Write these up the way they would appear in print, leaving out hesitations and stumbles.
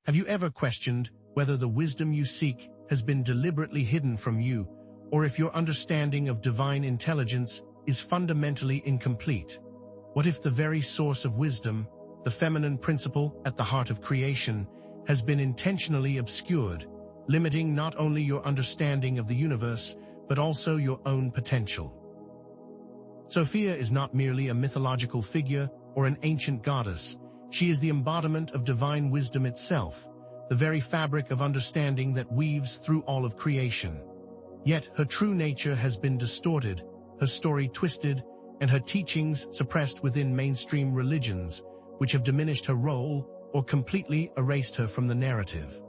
Have you ever questioned whether the wisdom you seek has been deliberately hidden from you, or if your understanding of divine intelligence is fundamentally incomplete? What if the very source of wisdom, the feminine principle at the heart of creation, has been intentionally obscured, limiting not only your understanding of the universe, but also your own potential? Sophia is not merely a mythological figure or an ancient goddess. She is the embodiment of divine wisdom itself, the very fabric of understanding that weaves through all of creation. Yet her true nature has been distorted, her story twisted, and her teachings suppressed within mainstream religions, which have diminished her role or completely erased her from the narrative.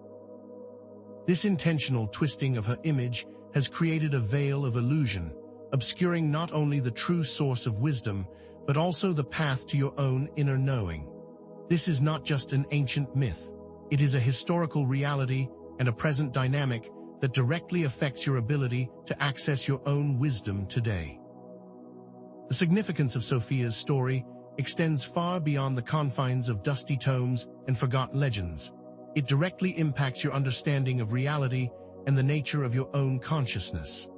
This intentional twisting of her image has created a veil of illusion, obscuring not only the true source of wisdom, but also the path to your own inner knowing. This is not just an ancient myth. It is a historical reality and a present dynamic that directly affects your ability to access your own wisdom today. The significance of Sophia's story extends far beyond the confines of dusty tomes and forgotten legends. It directly impacts your understanding of reality and the nature of your own consciousness.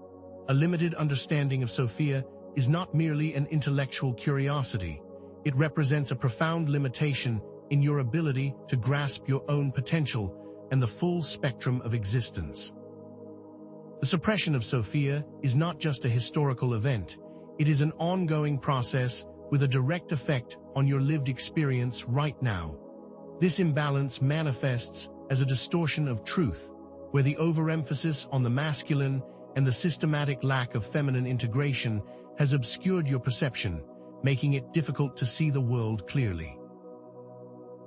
A limited understanding of Sophia is not merely an intellectual curiosity. It represents a profound limitation in your ability to grasp your own potential and the full spectrum of existence. The suppression of Sophia is not just a historical event. It is an ongoing process with a direct effect on your lived experience right now. This imbalance manifests as a distortion of truth, where the overemphasis on the masculine and the systematic lack of feminine integration has obscured your perception, making it difficult to see the world clearly.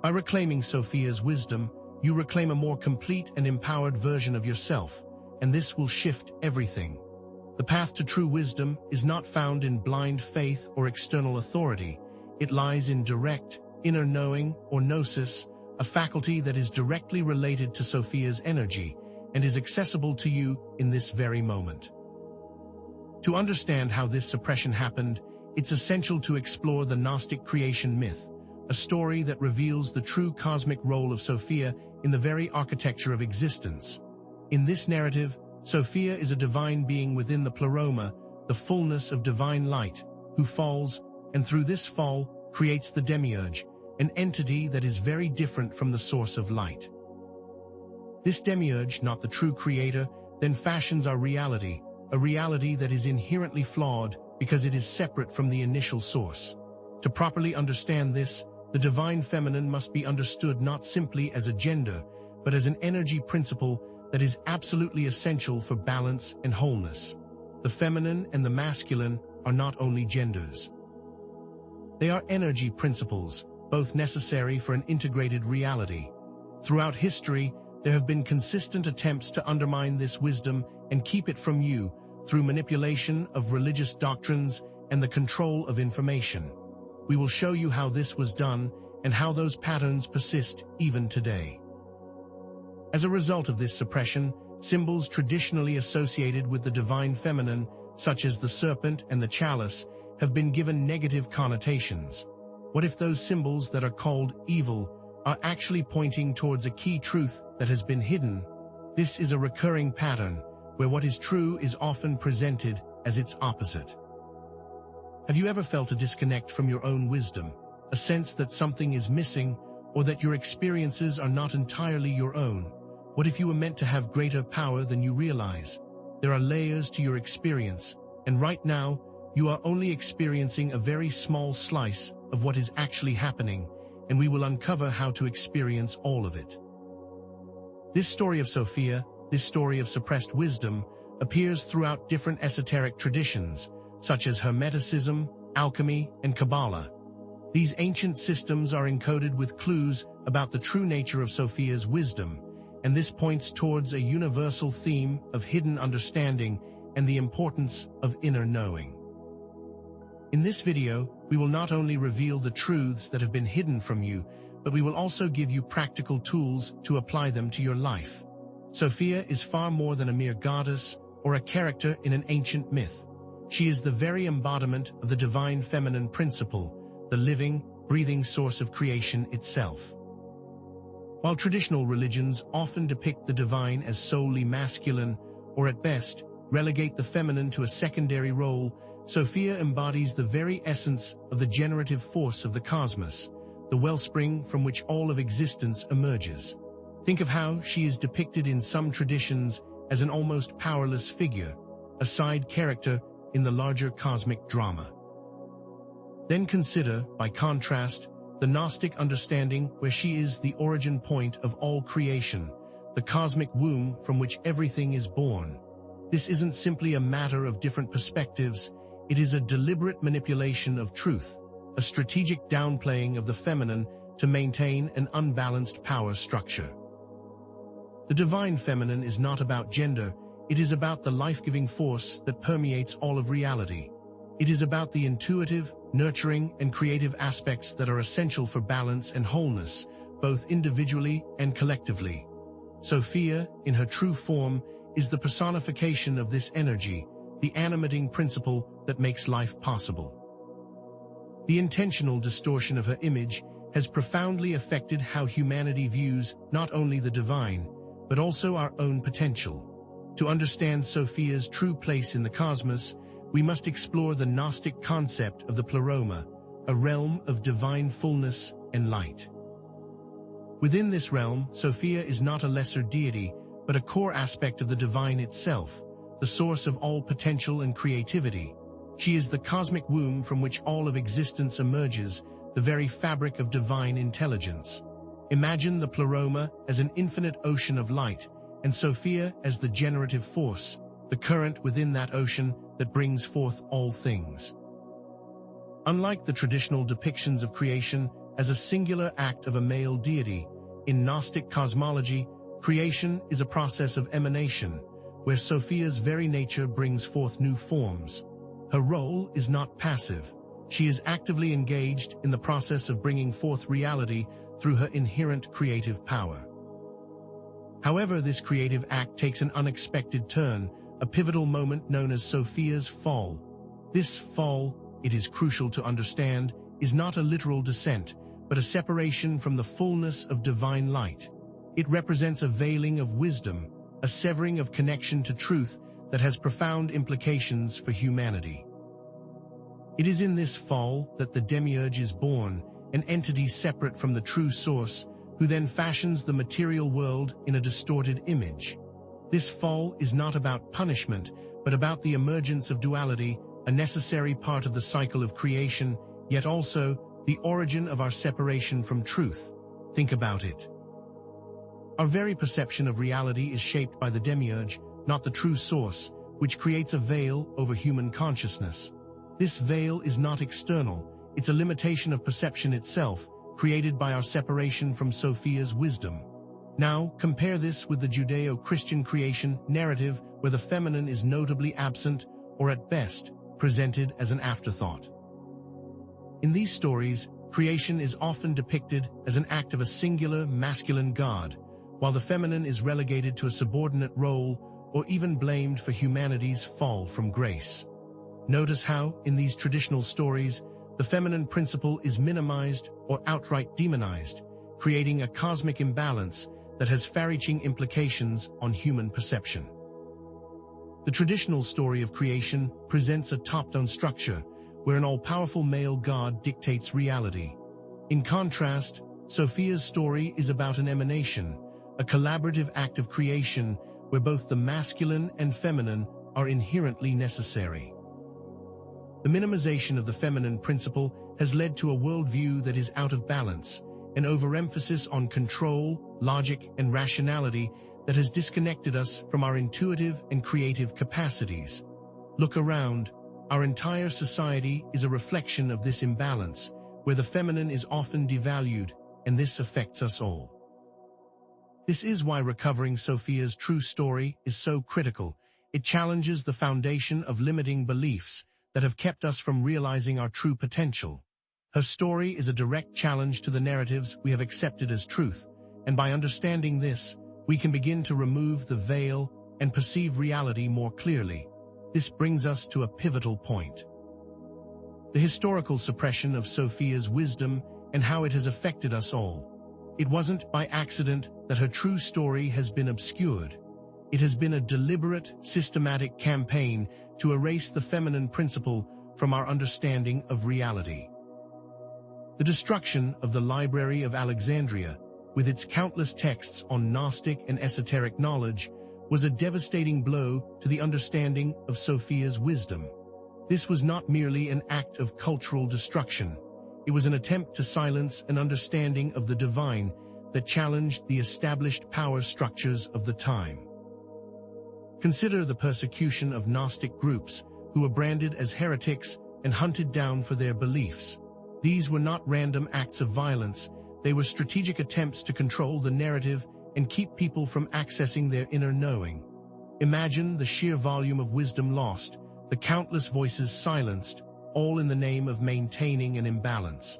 By reclaiming Sophia's wisdom, you reclaim a more complete and empowered version of yourself, and this will shift everything. The path to true wisdom is not found in blind faith or external authority. It lies in direct, inner knowing or gnosis, a faculty that is directly related to Sophia's energy and is accessible to you in this very moment. To understand how this suppression happened, it's essential to explore the Gnostic creation myth, a story that reveals the true cosmic role of Sophia in the very architecture of existence. In this narrative, Sophia is a divine being within the pleroma, the fullness of divine light, who falls, and through this fall, creates the demiurge, an entity that is very different from the source of light. This demiurge, not the true creator, then fashions our reality, a reality that is inherently flawed because it is separate from the initial source. To properly understand this, the divine feminine must be understood not simply as a gender, but as an energy principle that is absolutely essential for balance and wholeness. The feminine and the masculine are not only genders. They are energy principles, both necessary for an integrated reality. Throughout history, there have been consistent attempts to undermine this wisdom and keep it from you through manipulation of religious doctrines and the control of information. We will show you how this was done and how those patterns persist even today. As a result of this suppression, symbols traditionally associated with the divine feminine, such as the serpent and the chalice, have been given negative connotations. What if those symbols that are called evil are actually pointing towards a key truth that has been hidden? This is a recurring pattern, where what is true is often presented as its opposite. Have you ever felt a disconnect from your own wisdom, a sense that something is missing, or that your experiences are not entirely your own? What if you were meant to have greater power than you realize? There are layers to your experience, and right now, you are only experiencing a very small slice of what is actually happening, and we will uncover how to experience all of it. This story of Sophia, this story of suppressed wisdom, appears throughout different esoteric traditions, such as Hermeticism, alchemy, and Kabbalah. These ancient systems are encoded with clues about the true nature of Sophia's wisdom, and this points towards a universal theme of hidden understanding and the importance of inner knowing. In this video, we will not only reveal the truths that have been hidden from you, but we will also give you practical tools to apply them to your life. Sophia is far more than a mere goddess or a character in an ancient myth. She is the very embodiment of the divine feminine principle, the living, breathing source of creation itself. While traditional religions often depict the divine as solely masculine, or at best, relegate the feminine to a secondary role, Sophia embodies the very essence of the generative force of the cosmos, the wellspring from which all of existence emerges. Think of how she is depicted in some traditions as an almost powerless figure, a side character in the larger cosmic drama. Then consider, by contrast, the Gnostic understanding where she is the origin point of all creation, the cosmic womb from which everything is born. This isn't simply a matter of different perspectives, it is a deliberate manipulation of truth, a strategic downplaying of the feminine to maintain an unbalanced power structure. The divine feminine is not about gender, it is about the life-giving force that permeates all of reality. It is about the intuitive, nurturing, and creative aspects that are essential for balance and wholeness, both individually and collectively. Sophia, in her true form, is the personification of this energy, the animating principle that makes life possible. The intentional distortion of her image has profoundly affected how humanity views not only the divine, but also our own potential. To understand Sophia's true place in the cosmos, we must explore the Gnostic concept of the pleroma, a realm of divine fullness and light. Within this realm, Sophia is not a lesser deity, but a core aspect of the divine itself, the source of all potential and creativity. She is the cosmic womb from which all of existence emerges, the very fabric of divine intelligence. Imagine the pleroma as an infinite ocean of light, and Sophia as the generative force, the current within that ocean that brings forth all things. Unlike the traditional depictions of creation as a singular act of a male deity, in Gnostic cosmology, creation is a process of emanation, where Sophia's very nature brings forth new forms. Her role is not passive. She is actively engaged in the process of bringing forth reality through her inherent creative power. However, this creative act takes an unexpected turn, a pivotal moment known as Sophia's fall. This fall, it is crucial to understand, is not a literal descent, but a separation from the fullness of divine light. It represents a veiling of wisdom, a severing of connection to truth that has profound implications for humanity. It is in this fall that the demiurge is born, an entity separate from the true source, who then fashions the material world in a distorted image. This fall is not about punishment, but about the emergence of duality, a necessary part of the cycle of creation, yet also the origin of our separation from truth. Think about it. Our very perception of reality is shaped by the demiurge, not the true source, which creates a veil over human consciousness. This veil is not external, it's a limitation of perception itself, created by our separation from Sophia's wisdom. Now, compare this with the Judeo-Christian creation narrative where the feminine is notably absent, or at best, presented as an afterthought. In these stories, creation is often depicted as an act of a singular masculine god, while the feminine is relegated to a subordinate role or even blamed for humanity's fall from grace. Notice how, in these traditional stories, the feminine principle is minimized or outright demonized, creating a cosmic imbalance that has far-reaching implications on human perception. The traditional story of creation presents a top-down structure, where an all-powerful male god dictates reality. In contrast, Sophia's story is about an emanation, a collaborative act of creation where both the masculine and feminine are inherently necessary. The minimization of the feminine principle has led to a worldview that is out of balance, an overemphasis on control, logic, and rationality that has disconnected us from our intuitive and creative capacities. Look around. Our entire society is a reflection of this imbalance, where the feminine is often devalued, and this affects us all. This is why recovering Sophia's true story is so critical. It challenges the foundation of limiting beliefs that have kept us from realizing our true potential. Her story is a direct challenge to the narratives we have accepted as truth, and by understanding this, we can begin to remove the veil and perceive reality more clearly. This brings us to a pivotal point. The historical suppression of Sophia's wisdom and how it has affected us all. It wasn't by accident that her true story has been obscured. It has been a deliberate, systematic campaign to erase the feminine principle from our understanding of reality. The destruction of the Library of Alexandria, with its countless texts on Gnostic and esoteric knowledge, was a devastating blow to the understanding of Sophia's wisdom. This was not merely an act of cultural destruction. It was an attempt to silence an understanding of the divine that challenged the established power structures of the time. Consider the persecution of Gnostic groups who were branded as heretics and hunted down for their beliefs. These were not random acts of violence. They were strategic attempts to control the narrative and keep people from accessing their inner knowing. Imagine the sheer volume of wisdom lost, the countless voices silenced, all in the name of maintaining an imbalance.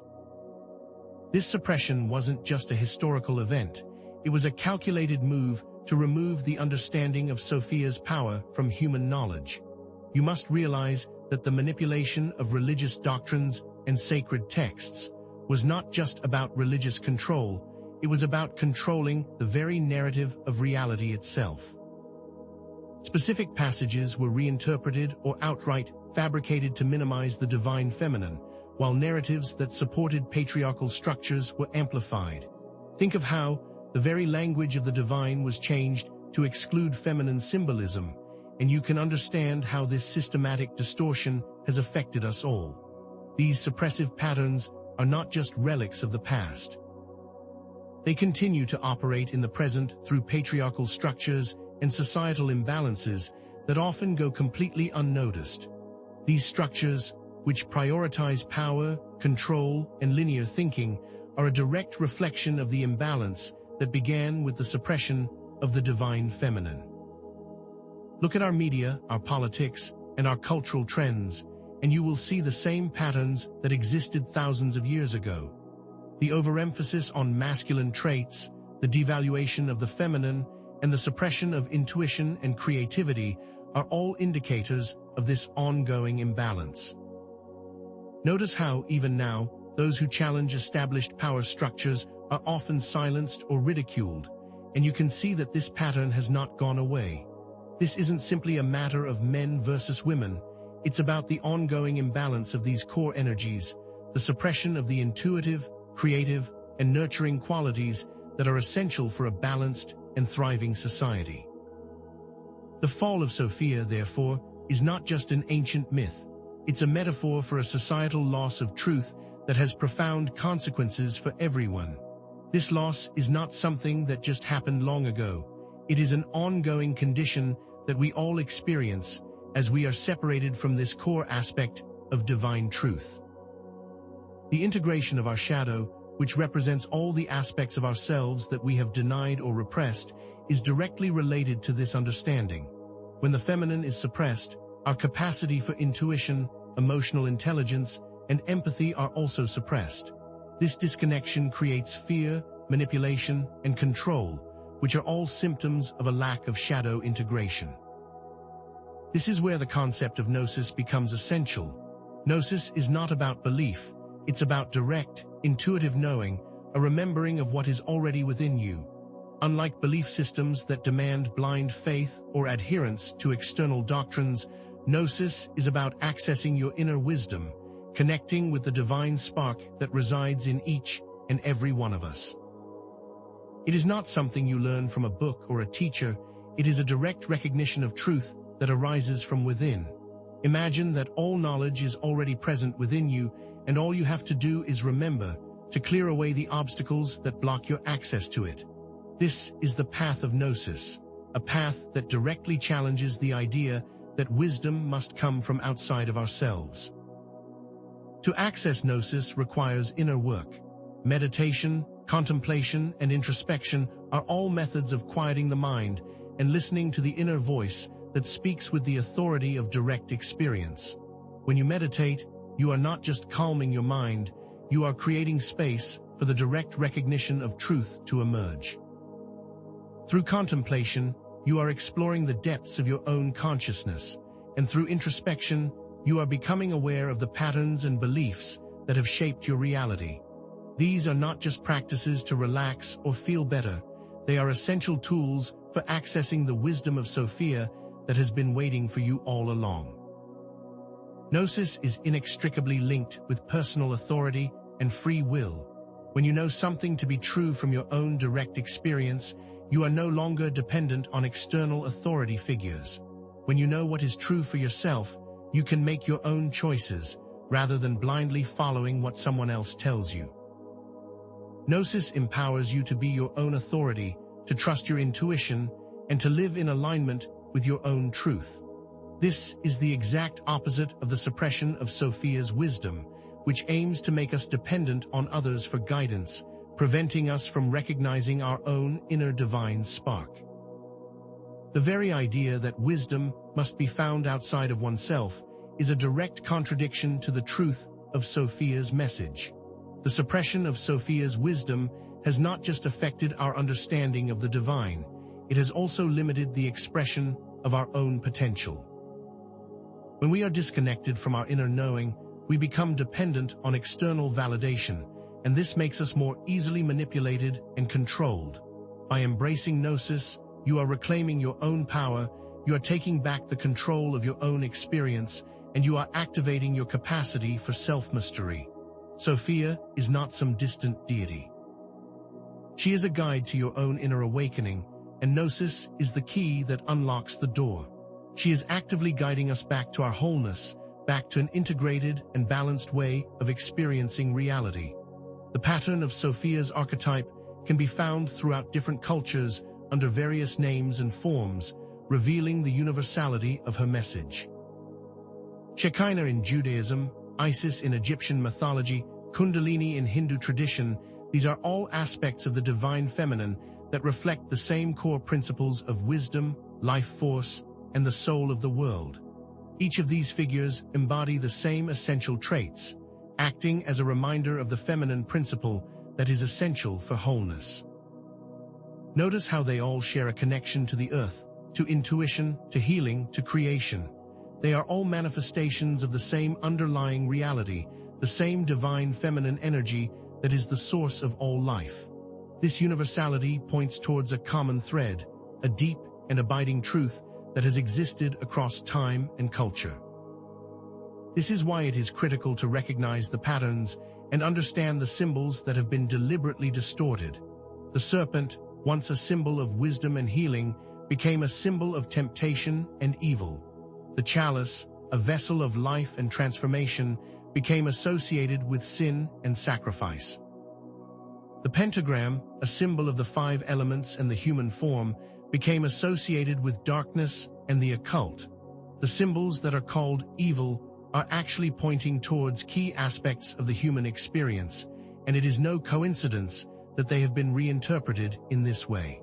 This suppression wasn't just a historical event. It was a calculated move to remove the understanding of Sophia's power from human knowledge. You must realize that the manipulation of religious doctrines and sacred texts was not just about religious control, it was about controlling the very narrative of reality itself. Specific passages were reinterpreted or outright fabricated to minimize the divine feminine, while narratives that supported patriarchal structures were amplified. Think of how the very language of the divine was changed to exclude feminine symbolism, and you can understand how this systematic distortion has affected us all. These suppressive patterns are not just relics of the past. They continue to operate in the present through patriarchal structures and societal imbalances that often go completely unnoticed. These structures, which prioritize power, control, and linear thinking, are a direct reflection of the imbalance that began with the suppression of the divine feminine. Look at our media, our politics, and our cultural trends, and you will see the same patterns that existed thousands of years ago. The overemphasis on masculine traits, the devaluation of the feminine, and the suppression of intuition and creativity are all indicators of this ongoing imbalance. Notice how, even now, those who challenge established power structures are often silenced or ridiculed, and you can see that this pattern has not gone away. This isn't simply a matter of men versus women. It's about the ongoing imbalance of these core energies, the suppression of the intuitive, creative, and nurturing qualities that are essential for a balanced and thriving society. The fall of Sophia, therefore, is not just an ancient myth. It's a metaphor for a societal loss of truth that has profound consequences for everyone. This loss is not something that just happened long ago. It is an ongoing condition that we all experience as we are separated from this core aspect of divine truth. The integration of our shadow, which represents all the aspects of ourselves that we have denied or repressed, is directly related to this understanding. When the feminine is suppressed, our capacity for intuition, emotional intelligence, and empathy are also suppressed. This disconnection creates fear, manipulation, and control, which are all symptoms of a lack of shadow integration. This is where the concept of gnosis becomes essential. Gnosis is not about belief, it's about direct, intuitive knowing, a remembering of what is already within you. Unlike belief systems that demand blind faith or adherence to external doctrines, gnosis is about accessing your inner wisdom, connecting with the divine spark that resides in each and every one of us. It is not something you learn from a book or a teacher, it is a direct recognition of truth that arises from within. Imagine that all knowledge is already present within you, and all you have to do is remember to clear away the obstacles that block your access to it. This is the path of gnosis, a path that directly challenges the idea that wisdom must come from outside of ourselves. To access gnosis requires inner work. Meditation, contemplation, and introspection are all methods of quieting the mind and listening to the inner voice that speaks with the authority of direct experience. When you meditate, you are not just calming your mind, you are creating space for the direct recognition of truth to emerge. Through contemplation, you are exploring the depths of your own consciousness, and through introspection, you are becoming aware of the patterns and beliefs that have shaped your reality. These are not just practices to relax or feel better. They are essential tools for accessing the wisdom of Sophia that has been waiting for you all along. Gnosis is inextricably linked with personal authority and free will. When you know something to be true from your own direct experience, you are no longer dependent on external authority figures. When you know what is true for yourself, you can make your own choices, rather than blindly following what someone else tells you. Gnosis empowers you to be your own authority, to trust your intuition, and to live in alignment with your own truth. This is the exact opposite of the suppression of Sophia's wisdom, which aims to make us dependent on others for guidance, preventing us from recognizing our own inner divine spark. The very idea that wisdom must be found outside of oneself is a direct contradiction to the truth of Sophia's message. The suppression of Sophia's wisdom has not just affected our understanding of the divine, it has also limited the expression of our own potential. When we are disconnected from our inner knowing, we become dependent on external validation, and this makes us more easily manipulated and controlled. By embracing Gnosis, you are reclaiming your own power, you are taking back the control of your own experience, and you are activating your capacity for self-mastery. Sophia is not some distant deity. She is a guide to your own inner awakening, and Gnosis is the key that unlocks the door. She is actively guiding us back to our wholeness, back to an integrated and balanced way of experiencing reality. The pattern of Sophia's archetype can be found throughout different cultures under various names and forms, revealing the universality of her message. Shekinah in Judaism, Isis in Egyptian mythology, Kundalini in Hindu tradition, these are all aspects of the divine feminine that reflect the same core principles of wisdom, life force, and the soul of the world. Each of these figures embody the same essential traits, acting as a reminder of the feminine principle that is essential for wholeness. Notice how they all share a connection to the earth, to intuition, to healing, to creation. They are all manifestations of the same underlying reality, the same divine feminine energy that is the source of all life. This universality points towards a common thread, a deep and abiding truth that has existed across time and culture. This is why it is critical to recognize the patterns and understand the symbols that have been deliberately distorted. The serpent, once a symbol of wisdom and healing, became a symbol of temptation and evil. The chalice, a vessel of life and transformation, became associated with sin and sacrifice. The pentagram, a symbol of the 5 elements and the human form, became associated with darkness and the occult. The symbols that are called evil are actually pointing towards key aspects of the human experience, and it is no coincidence that they have been reinterpreted in this way.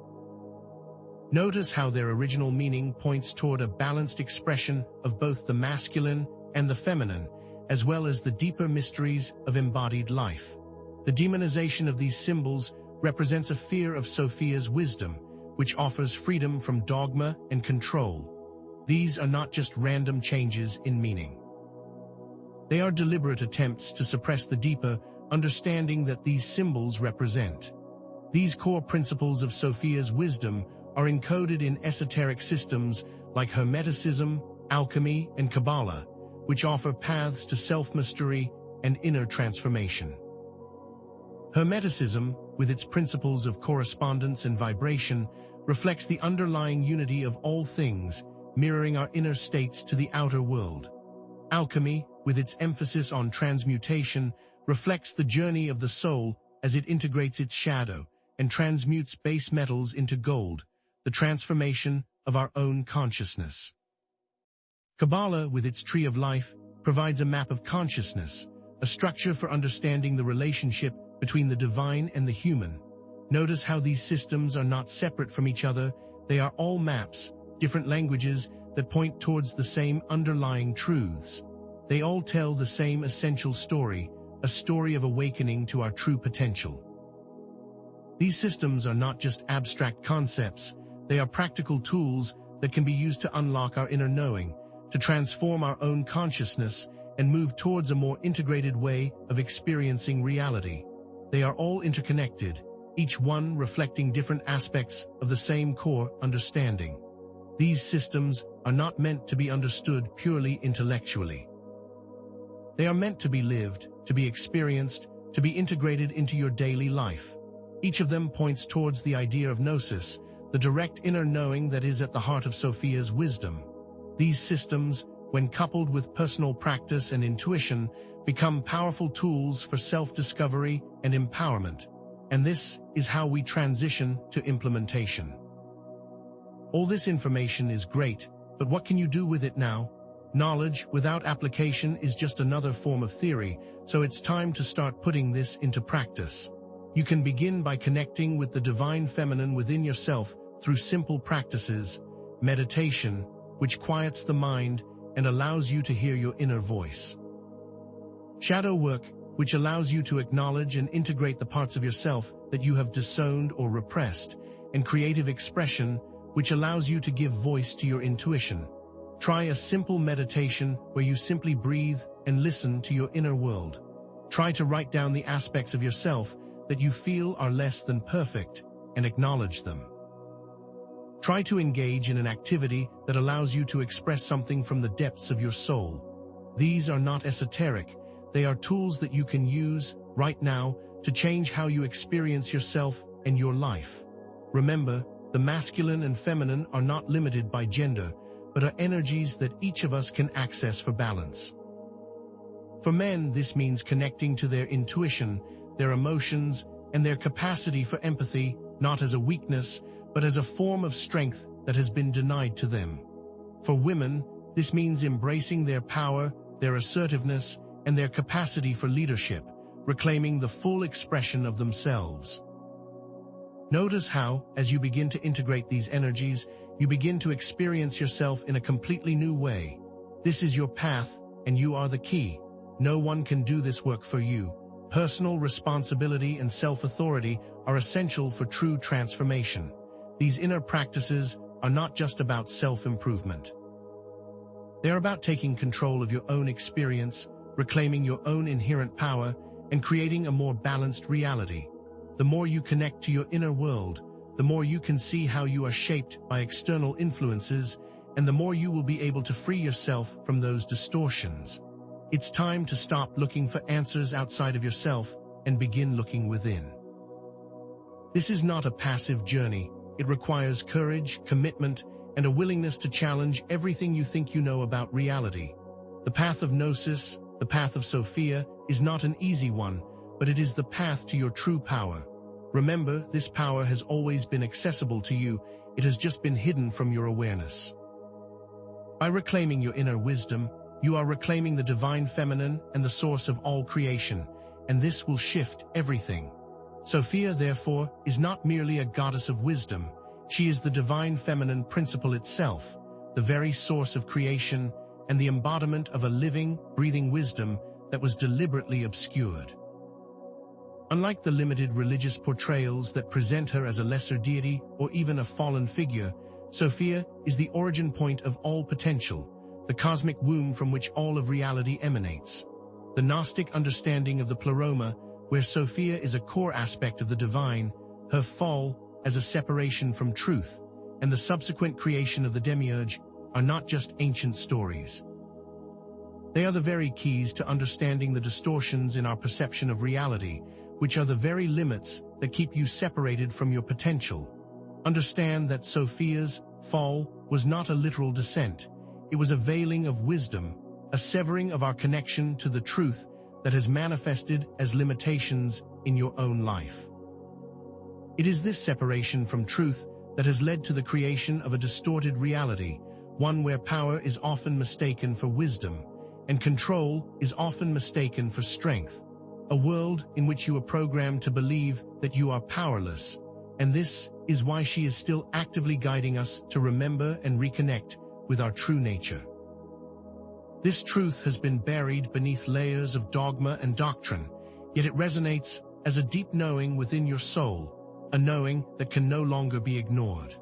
Notice how their original meaning points toward a balanced expression of both the masculine and the feminine, as well as the deeper mysteries of embodied life. The demonization of these symbols represents a fear of Sophia's wisdom, which offers freedom from dogma and control. These are not just random changes in meaning. They are deliberate attempts to suppress the deeper understanding that these symbols represent. These core principles of Sophia's wisdom are encoded in esoteric systems like Hermeticism, alchemy, and Kabbalah, which offer paths to self-mastery and inner transformation. Hermeticism, with its principles of correspondence and vibration, reflects the underlying unity of all things, mirroring our inner states to the outer world. Alchemy, with its emphasis on transmutation, reflects the journey of the soul as it integrates its shadow and transmutes base metals into gold, the transformation of our own consciousness. Kabbalah, with its tree of life, provides a map of consciousness, a structure for understanding the relationship between the divine and the human. Notice how these systems are not separate from each other, they are all maps, different languages that point towards the same underlying truths. They all tell the same essential story, a story of awakening to our true potential. These systems are not just abstract concepts, they are practical tools that can be used to unlock our inner knowing, to transform our own consciousness, and move towards a more integrated way of experiencing reality. They are all interconnected, each one reflecting different aspects of the same core understanding. These systems are not meant to be understood purely intellectually. They are meant to be lived, to be experienced, to be integrated into your daily life. Each of them points towards the idea of gnosis, the direct inner knowing that is at the heart of Sophia's wisdom. These systems, when coupled with personal practice and intuition, become powerful tools for self-discovery and empowerment. And this is how we transition to implementation. All this information is great, but what can you do with it now? Knowledge without application is just another form of theory, so it's time to start putting this into practice. You can begin by connecting with the divine feminine within yourself through simple practices, meditation, which quiets the mind and allows you to hear your inner voice. Shadow work, which allows you to acknowledge and integrate the parts of yourself that you have disowned or repressed, and creative expression, which allows you to give voice to your intuition. Try a simple meditation where you simply breathe and listen to your inner world. Try to write down the aspects of yourself that you feel are less than perfect and acknowledge them. Try to engage in an activity that allows you to express something from the depths of your soul. These are not esoteric. They are tools that you can use right now to change how you experience yourself and your life. Remember, the masculine and feminine are not limited by gender, but are energies that each of us can access for balance. For men, this means connecting to their intuition, their emotions, and their capacity for empathy, not as a weakness, but as a form of strength that has been denied to them. For women, this means embracing their power, their assertiveness, and their capacity for leadership, reclaiming the full expression of themselves. Notice how, as you begin to integrate these energies, you begin to experience yourself in a completely new way. This is your path, and you are the key. No one can do this work for you. Personal responsibility and self-authority are essential for true transformation. These inner practices are not just about self-improvement. They're about taking control of your own experience, reclaiming your own inherent power, and creating a more balanced reality. The more you connect to your inner world, the more you can see how you are shaped by external influences, and the more you will be able to free yourself from those distortions. It's time to stop looking for answers outside of yourself and begin looking within. This is not a passive journey. It requires courage, commitment, and a willingness to challenge everything you think you know about reality. The path of gnosis, the path of Sophia, is not an easy one, but it is the path to your true power. Remember, this power has always been accessible to you. It has just been hidden from your awareness. By reclaiming your inner wisdom, you are reclaiming the divine feminine and the source of all creation, and this will shift everything. Sophia, therefore, is not merely a goddess of wisdom. She is the divine feminine principle itself, the very source of creation and the embodiment of a living, breathing wisdom that was deliberately obscured. Unlike the limited religious portrayals that present her as a lesser deity or even a fallen figure, Sophia is the origin point of all potential, the cosmic womb from which all of reality emanates. The Gnostic understanding of the pleroma, where Sophia is a core aspect of the divine, her fall as a separation from truth, and the subsequent creation of the demiurge are not just ancient stories. They are the very keys to understanding the distortions in our perception of reality, which are the very limits that keep you separated from your potential. Understand that Sophia's fall was not a literal descent. It was a veiling of wisdom, a severing of our connection to the truth that has manifested as limitations in your own life. It is this separation from truth that has led to the creation of a distorted reality, one where power is often mistaken for wisdom, and control is often mistaken for strength. A world in which you are programmed to believe that you are powerless, and this is why she is still actively guiding us to remember and reconnect with our true nature. This truth has been buried beneath layers of dogma and doctrine, yet it resonates as a deep knowing within your soul, a knowing that can no longer be ignored.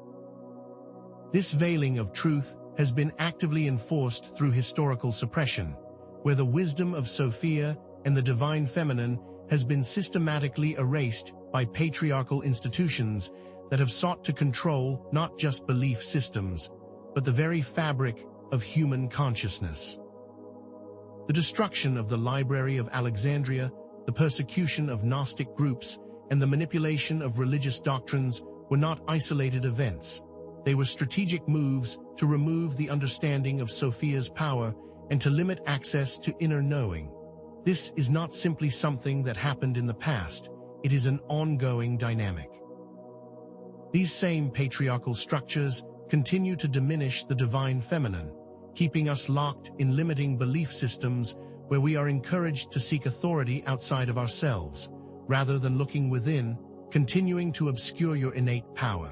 This veiling of truth has been actively enforced through historical suppression, where the wisdom of Sophia and the divine feminine has been systematically erased by patriarchal institutions that have sought to control not just belief systems, but the very fabric of human consciousness. The destruction of the Library of Alexandria, the persecution of Gnostic groups, and the manipulation of religious doctrines were not isolated events. They were strategic moves to remove the understanding of Sophia's power and to limit access to inner knowing. This is not simply something that happened in the past, it is an ongoing dynamic. These same patriarchal structures continue to diminish the divine feminine, keeping us locked in limiting belief systems where we are encouraged to seek authority outside of ourselves, rather than looking within, continuing to obscure your innate power.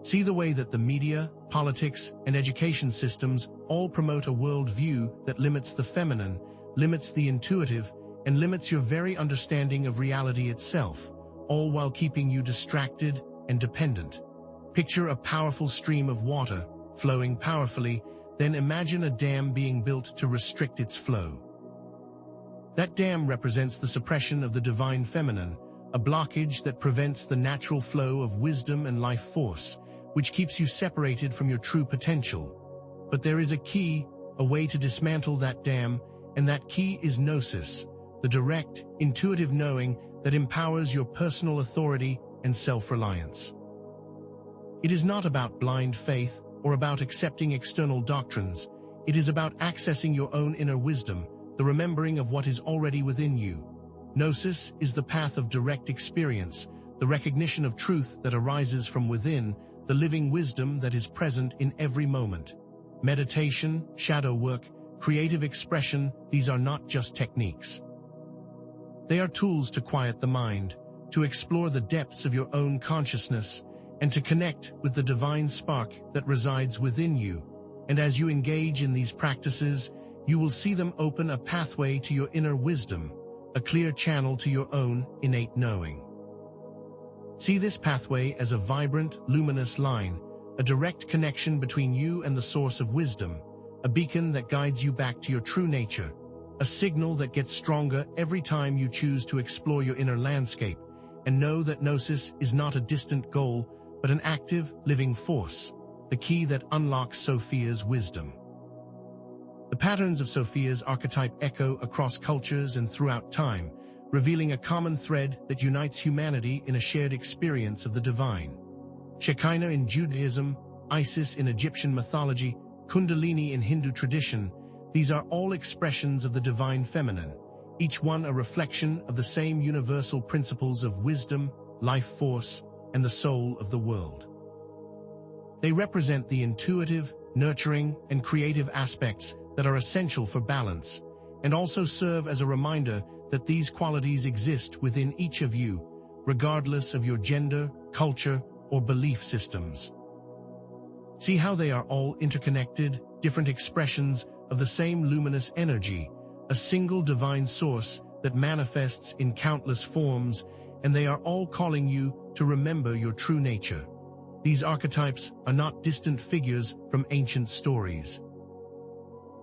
See the way that the media, politics, and education systems all promote a worldview that limits the feminine, limits the intuitive, and limits your very understanding of reality itself, all while keeping you distracted and dependent. Picture a powerful stream of water, flowing powerfully, then imagine a dam being built to restrict its flow. That dam represents the suppression of the divine feminine, a blockage that prevents the natural flow of wisdom and life force, which keeps you separated from your true potential. But there is a key, a way to dismantle that dam, and that key is gnosis, the direct, intuitive knowing that empowers your personal authority and self-reliance. It is not about blind faith or about accepting external doctrines. It is about accessing your own inner wisdom, the remembering of what is already within you. Gnosis is the path of direct experience, the recognition of truth that arises from within, the living wisdom that is present in every moment. Meditation, shadow work, creative expression, these are not just techniques. They are tools to quiet the mind, to explore the depths of your own consciousness, and to connect with the divine spark that resides within you. And as you engage in these practices, you will see them open a pathway to your inner wisdom, a clear channel to your own innate knowing. See this pathway as a vibrant, luminous line, a direct connection between you and the source of wisdom, a beacon that guides you back to your true nature, a signal that gets stronger every time you choose to explore your inner landscape, and know that gnosis is not a distant goal, but an active, living force, the key that unlocks Sophia's wisdom. The patterns of Sophia's archetype echo across cultures and throughout time, revealing a common thread that unites humanity in a shared experience of the divine. Shekinah in Judaism, Isis in Egyptian mythology, Kundalini in Hindu tradition, these are all expressions of the divine feminine, each one a reflection of the same universal principles of wisdom, life force, and the soul of the world. They represent the intuitive, nurturing, and creative aspects that are essential for balance, and also serve as a reminder that these qualities exist within each of you, regardless of your gender, culture, or belief systems. See how they are all interconnected, different expressions of the same luminous energy, a single divine source that manifests in countless forms, and they are all calling you to remember your true nature. These archetypes are not distant figures from ancient stories.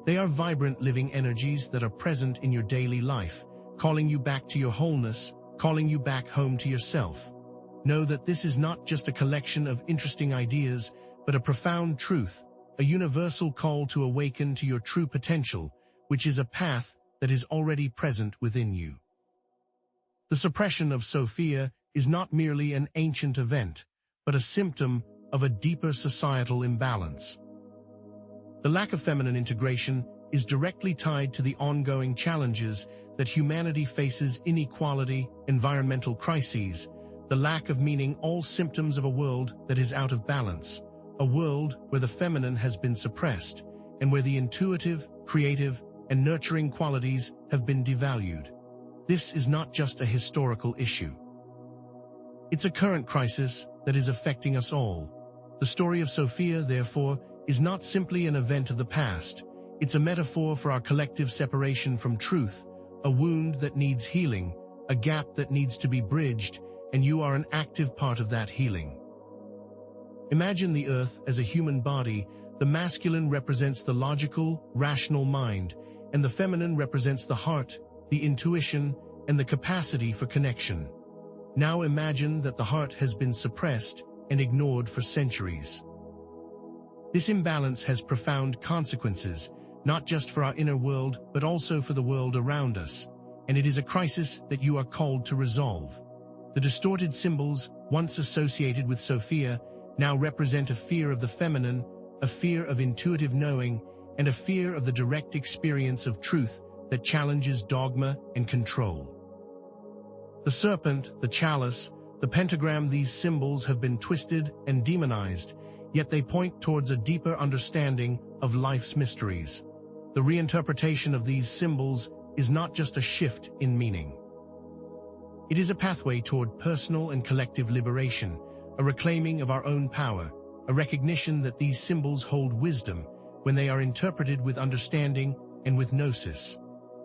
They are vibrant living energies that are present in your daily life, calling you back to your wholeness, calling you back home to yourself. Know that this is not just a collection of interesting ideas, but a profound truth, a universal call to awaken to your true potential, which is a path that is already present within you. The suppression of Sophia is not merely an ancient event, but a symptom of a deeper societal imbalance. The lack of feminine integration is directly tied to the ongoing challenges that humanity faces: inequality, environmental crises, the lack of meaning, all symptoms of a world that is out of balance, a world where the feminine has been suppressed, and where the intuitive, creative, and nurturing qualities have been devalued. This is not just a historical issue. It's a current crisis that is affecting us all. The story of Sophia, therefore, is not simply an event of the past. It's a metaphor for our collective separation from truth, a wound that needs healing, a gap that needs to be bridged, and you are an active part of that healing. Imagine the earth as a human body. The masculine represents the logical, rational mind, and the feminine represents the heart, the intuition, and the capacity for connection. Now imagine that the heart has been suppressed and ignored for centuries. This imbalance has profound consequences, not just for our inner world, but also for the world around us, and it is a crisis that you are called to resolve. The distorted symbols, once associated with Sophia, now represent a fear of the feminine, a fear of intuitive knowing, and a fear of the direct experience of truth that challenges dogma and control. The serpent, the chalice, the pentagram, these symbols have been twisted and demonized, yet they point towards a deeper understanding of life's mysteries. The reinterpretation of these symbols is not just a shift in meaning. It is a pathway toward personal and collective liberation, a reclaiming of our own power, a recognition that these symbols hold wisdom when they are interpreted with understanding and with gnosis.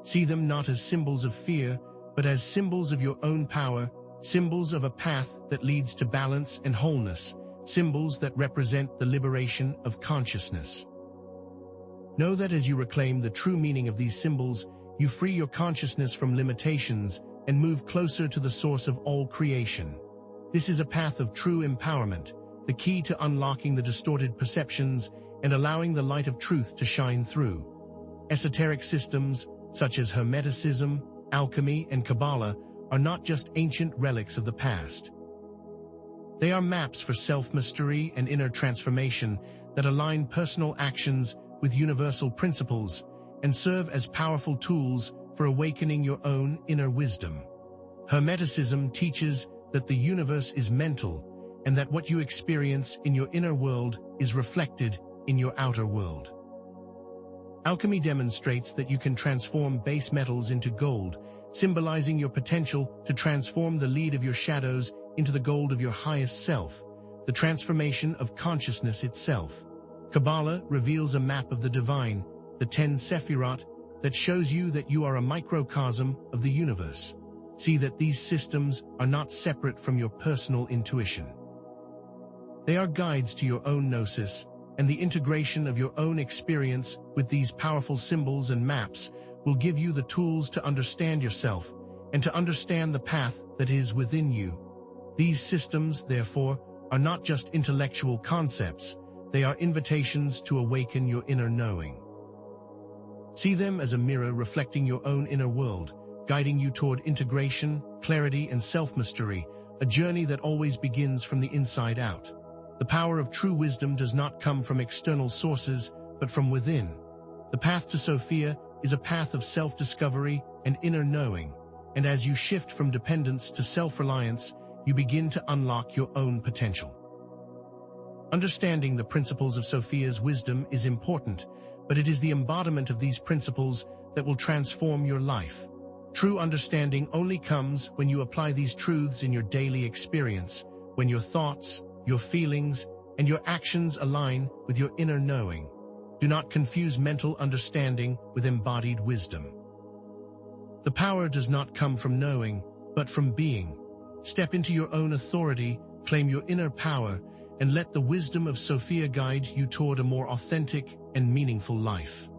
See them not as symbols of fear, but as symbols of your own power, symbols of a path that leads to balance and wholeness, symbols that represent the liberation of consciousness. Know that as you reclaim the true meaning of these symbols, you free your consciousness from limitations and move closer to the source of all creation. This is a path of true empowerment, the key to unlocking the distorted perceptions and allowing the light of truth to shine through. Esoteric systems, such as Hermeticism, alchemy, and Kabbalah, are not just ancient relics of the past. They are maps for self-mastery and inner transformation that align personal actions with universal principles and serve as powerful tools for awakening your own inner wisdom. Hermeticism teaches that the universe is mental and that what you experience in your inner world is reflected in your outer world. Alchemy demonstrates that you can transform base metals into gold, symbolizing your potential to transform the lead of your shadows into the gold of your highest self, the transformation of consciousness itself. Kabbalah reveals a map of the divine, the 10 Sephirot, that shows you that you are a microcosm of the universe. See that these systems are not separate from your personal intuition. They are guides to your own gnosis, and the integration of your own experience with these powerful symbols and maps will give you the tools to understand yourself and to understand the path that is within you. These systems, therefore, are not just intellectual concepts, they are invitations to awaken your inner knowing. See them as a mirror reflecting your own inner world, guiding you toward integration, clarity, and self-mastery, a journey that always begins from the inside out. The power of true wisdom does not come from external sources, but from within. The path to Sophia is a path of self-discovery and inner knowing, and as you shift from dependence to self-reliance, you begin to unlock your own potential. Understanding the principles of Sophia's wisdom is important, but it is the embodiment of these principles that will transform your life. True understanding only comes when you apply these truths in your daily experience, when your thoughts, your feelings, and your actions align with your inner knowing. Do not confuse mental understanding with embodied wisdom. The power does not come from knowing, but from being. Step into your own authority, claim your inner power, and let the wisdom of Sophia guide you toward a more authentic and meaningful life.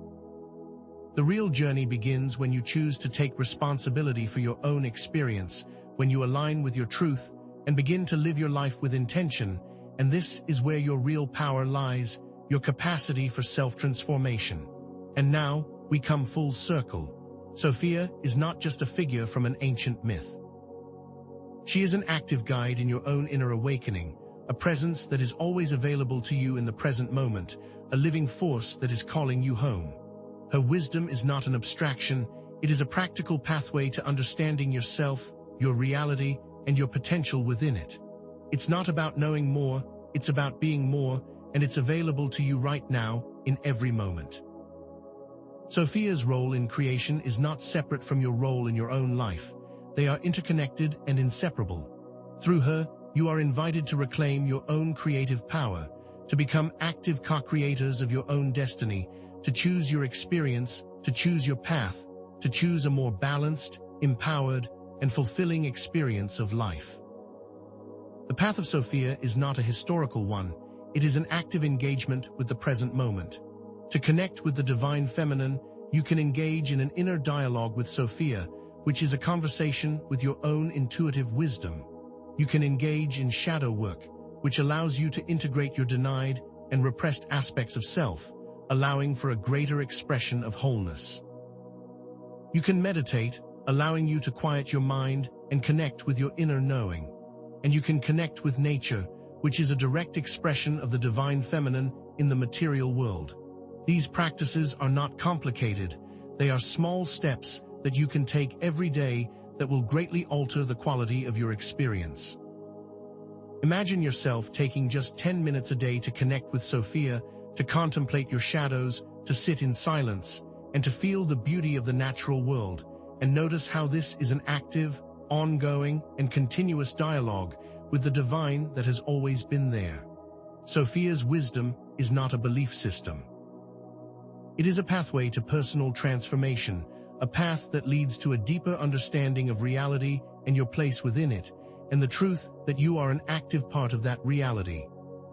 The real journey begins when you choose to take responsibility for your own experience, when you align with your truth and begin to live your life with intention, and this is where your real power lies, your capacity for self-transformation. And now, we come full circle. Sophia is not just a figure from an ancient myth. She is an active guide in your own inner awakening, a presence that is always available to you in the present moment, a living force that is calling you home. Her wisdom is not an abstraction, it is a practical pathway to understanding yourself, your reality, and your potential within it. It's not about knowing more, it's about being more, and it's available to you right now, in every moment. Sophia's role in creation is not separate from your role in your own life. They are interconnected and inseparable. Through her, you are invited to reclaim your own creative power, to become active co-creators of your own destiny, to choose your experience, to choose your path, to choose a more balanced, empowered, and fulfilling experience of life. The path of Sophia is not a historical one, it is an active engagement with the present moment. To connect with the divine feminine, you can engage in an inner dialogue with Sophia, which is a conversation with your own intuitive wisdom. You can engage in shadow work, which allows you to integrate your denied and repressed aspects of self, allowing for a greater expression of wholeness. You can meditate, allowing you to quiet your mind and connect with your inner knowing. And you can connect with nature, which is a direct expression of the divine feminine in the material world. These practices are not complicated. They are small steps that you can take every day that will greatly alter the quality of your experience. Imagine yourself taking just 10 minutes a day to connect with Sophia, to contemplate your shadows, to sit in silence, and to feel the beauty of the natural world, and notice how this is an active, ongoing, and continuous dialogue with the divine that has always been there. Sophia's wisdom is not a belief system. It is a pathway to personal transformation, a path that leads to a deeper understanding of reality and your place within it, and the truth that you are an active part of that reality.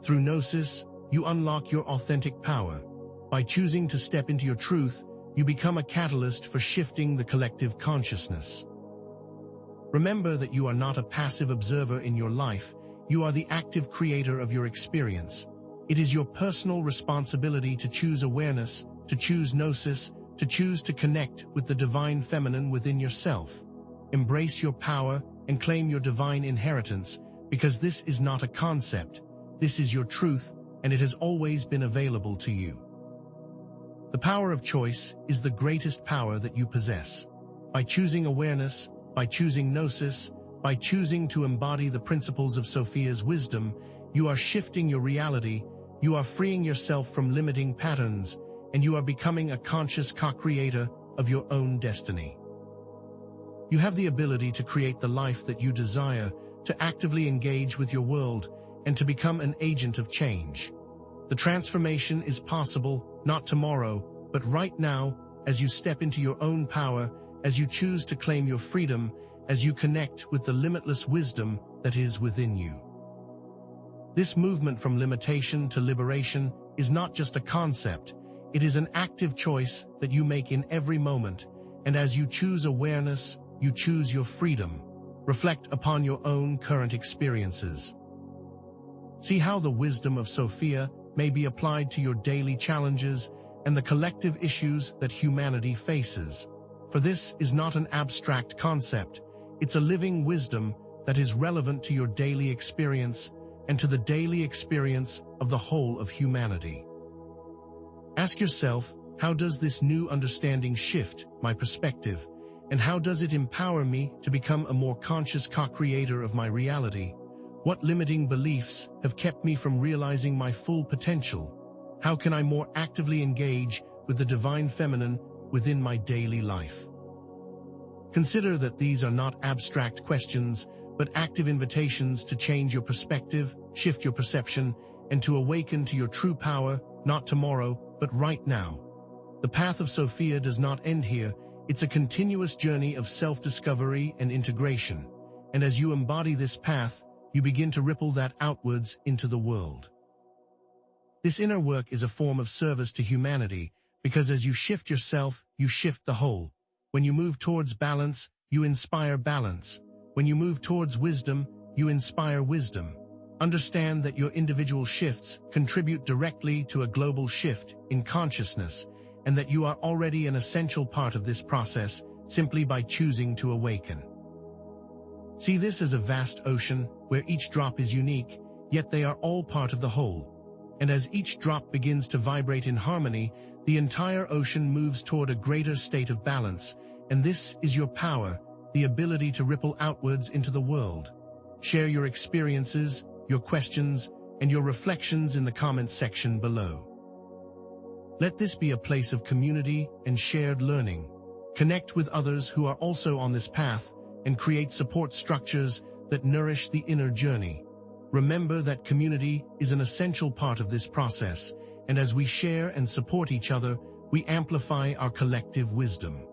Through Gnosis, you unlock your authentic power. By choosing to step into your truth, you become a catalyst for shifting the collective consciousness. Remember that you are not a passive observer in your life, you are the active creator of your experience. It is your personal responsibility to choose awareness, to choose Gnosis, to choose to connect with the divine feminine within yourself. Embrace your power and claim your divine inheritance, because this is not a concept, this is your truth, and it has always been available to you. The power of choice is the greatest power that you possess. By choosing awareness, by choosing Gnosis, by choosing to embody the principles of Sophia's wisdom, you are shifting your reality, you are freeing yourself from limiting patterns, and you are becoming a conscious co-creator of your own destiny. You have the ability to create the life that you desire, to actively engage with your world, and to become an agent of change. The transformation is possible, not tomorrow, but right now, as you step into your own power, as you choose to claim your freedom, as you connect with the limitless wisdom that is within you. This movement from limitation to liberation is not just a concept, it is an active choice that you make in every moment, and as you choose awareness, you choose your freedom. Reflect upon your own current experiences. See how the wisdom of Sophia may be applied to your daily challenges and the collective issues that humanity faces. For this is not an abstract concept, it's a living wisdom that is relevant to your daily experience and to the daily experience of the whole of humanity. Ask yourself, how does this new understanding shift my perspective, and how does it empower me to become a more conscious co-creator of my reality? What limiting beliefs have kept me from realizing my full potential? How can I more actively engage with the divine feminine within my daily life? Consider that these are not abstract questions, but active invitations to change your perspective, shift your perception, and to awaken to your true power, not tomorrow, but right now. The path of Sophia does not end here. It's a continuous journey of self-discovery and integration. And as you embody this path, you begin to ripple that outwards into the world. This inner work is a form of service to humanity, because as you shift yourself, you shift the whole. When you move towards balance, you inspire balance. When you move towards wisdom, you inspire wisdom. Understand that your individual shifts contribute directly to a global shift in consciousness, and that you are already an essential part of this process simply by choosing to awaken. See this as a vast ocean where each drop is unique, yet they are all part of the whole. And as each drop begins to vibrate in harmony, the entire ocean moves toward a greater state of balance, and this is your power, the ability to ripple outwards into the world. Share your experiences, your questions, and your reflections in the comments section below. Let this be a place of community and shared learning. Connect with others who are also on this path and create support structures that nourish the inner journey. Remember that community is an essential part of this process, and as we share and support each other, we amplify our collective wisdom.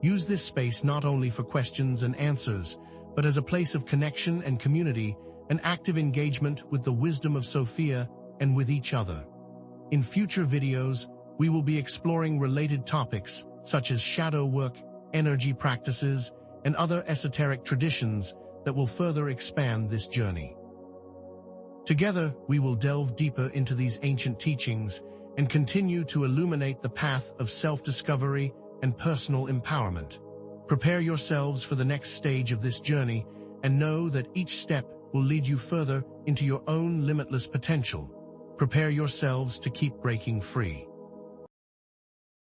Use this space not only for questions and answers, but as a place of connection and community, an active engagement with the wisdom of Sophia and with each other. In future videos, we will be exploring related topics such as shadow work, energy practices, and other esoteric traditions that will further expand this journey. Together, we will delve deeper into these ancient teachings and continue to illuminate the path of self-discovery and personal empowerment. Prepare yourselves for the next stage of this journey and know that each step will lead you further into your own limitless potential. Prepare yourselves to keep breaking free.